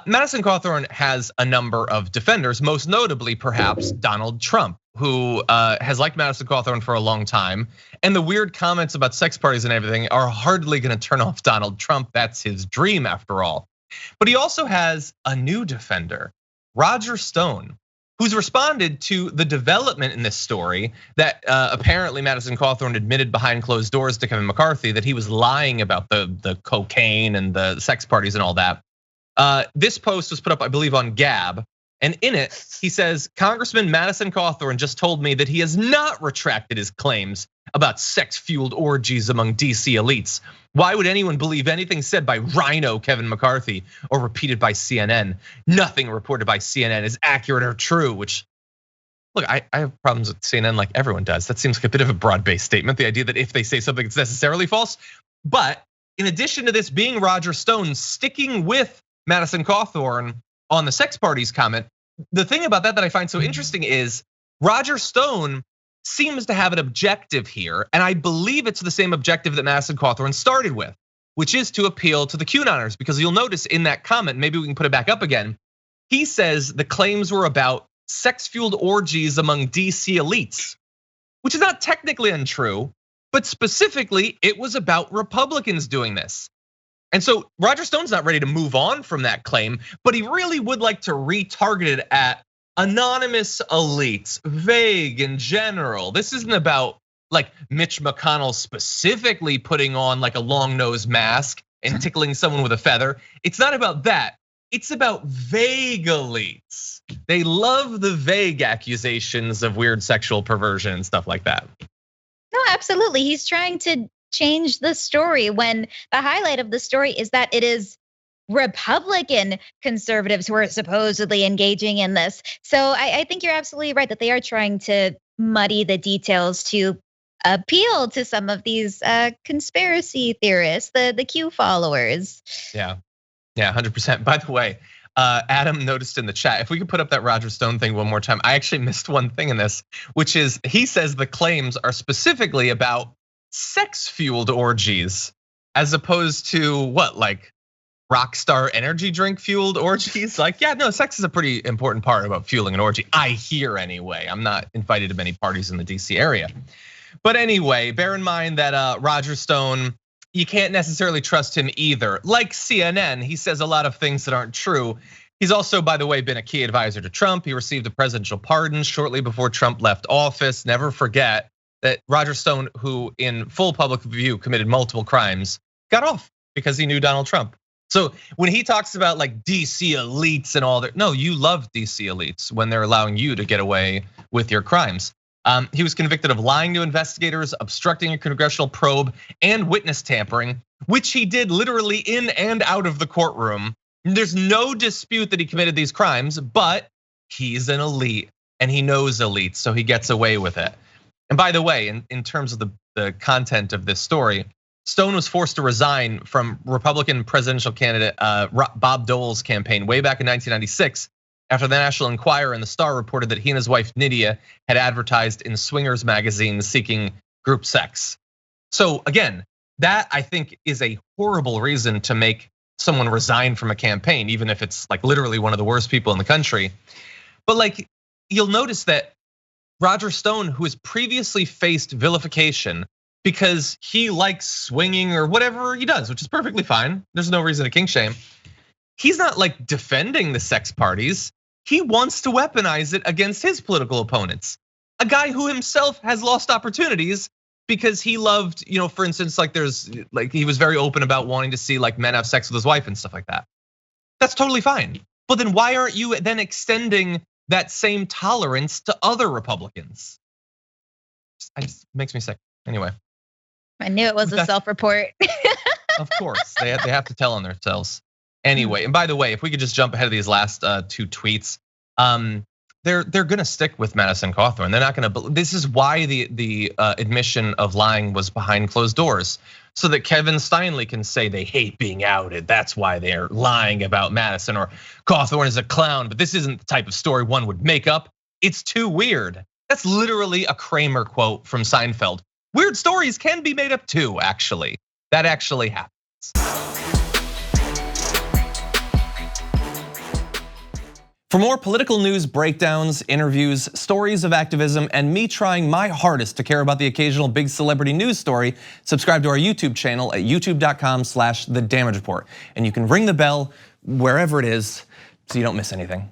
Madison Cawthorn has a number of defenders, most notably perhaps Donald Trump, who has liked Madison Cawthorn for a long time. And the weird comments about sex parties and everything are hardly gonna turn off Donald Trump. That's his dream after all. But he also has a new defender, Roger Stone, who's responded to the development in this story that apparently Madison Cawthorn admitted behind closed doors to Kevin McCarthy that he was lying about the cocaine and the sex parties and all that. This post was put up, I believe, on Gab. And in it, he says, Congressman Madison Cawthorn just told me that he has not retracted his claims about sex-fueled orgies among DC elites. Why would anyone believe anything said by Rhino Kevin McCarthy or repeated by CNN? Nothing reported by CNN is accurate or true, which, look, I have problems with CNN like everyone does. That seems like a bit of a broad-based statement, the idea that if they say something, it's necessarily false. But in addition to this being Roger Stone sticking with Madison Cawthorn on the sex parties comment, the thing about that I find so interesting is Roger Stone seems to have an objective here, and I believe it's the same objective that Madison Cawthorn started with, which is to appeal to the QAnoners, because you'll notice in that comment, maybe we can put it back up again, he says the claims were about sex-fueled orgies among DC elites, which is not technically untrue, but specifically it was about Republicans doing this. And so Roger Stone's not ready to move on from that claim, but he really would like to retarget it at anonymous elites, vague in general. This isn't about like Mitch McConnell specifically putting on like a long nose mask and tickling someone with a feather. It's not about that. It's about vague elites. They love the vague accusations of weird sexual perversion and stuff like that. No, absolutely. He's trying to change the story when the highlight of the story is that it is Republican conservatives who are supposedly engaging in this. So I think you're absolutely right that they are trying to muddy the details to appeal to some of these conspiracy theorists, the Q followers. Yeah, 100%. By the way, Adam noticed in the chat, if we could put up that Roger Stone thing one more time. I actually missed one thing in this, which is he says the claims are specifically about sex-fueled orgies, as opposed to what, like Rockstar energy drink fueled orgies? Like, yeah, no, sex is a pretty important part about fueling an orgy. I hear anyway. I'm not invited to many parties in the DC area. But anyway, bear in mind that Roger Stone, you can't necessarily trust him either. Like CNN, he says a lot of things that aren't true. He's also, by the way, been a key advisor to Trump. He received a presidential pardon shortly before Trump left office. Never forget that Roger Stone, who in full public view committed multiple crimes, got off because he knew Donald Trump. So when he talks about like DC elites and all that, no, you love DC elites when they're allowing you to get away with your crimes. He was convicted of lying to investigators, obstructing a congressional probe, and witness tampering, which he did literally in and out of the courtroom. There's no dispute that he committed these crimes, but he's an elite and he knows elites, so he gets away with it. And by the way, in terms of the content of this story, Stone was forced to resign from Republican presidential candidate Bob Dole's campaign way back in 1996 after the National Enquirer and the Star reported that he and his wife Nydia had advertised in swingers magazines seeking group sex. So again, that I think is a horrible reason to make someone resign from a campaign, even if it's like literally one of the worst people in the country. But like, you'll notice that Roger Stone, who has previously faced vilification because he likes swinging or whatever he does, which is perfectly fine. There's no reason to kink shame. He's not like defending the sex parties. He wants to weaponize it against his political opponents. A guy who himself has lost opportunities because he loved, for instance, like he was very open about wanting to see like men have sex with his wife and stuff like that. That's totally fine. But then why aren't you then extending that same tolerance to other Republicans? It just makes me sick. Anyway. I knew it was a self-report. Of course, they have to tell on themselves. Anyway, and by the way, if we could just jump ahead of these last two tweets, they're gonna stick with Madison Cawthorn. They're not gonna. This is why the admission of lying was behind closed doors, so that Kevin Steinle can say they hate being outed. That's why they're lying about Madison, or Cawthorn is a clown. But this isn't the type of story one would make up. It's too weird. That's literally a Kramer quote from Seinfeld. Weird stories can be made up too, actually. That actually happens. For more political news breakdowns, interviews, stories of activism, and me trying my hardest to care about the occasional big celebrity news story, subscribe to our YouTube channel at youtube.com/The Damage Report. And you can ring the bell wherever it is so you don't miss anything.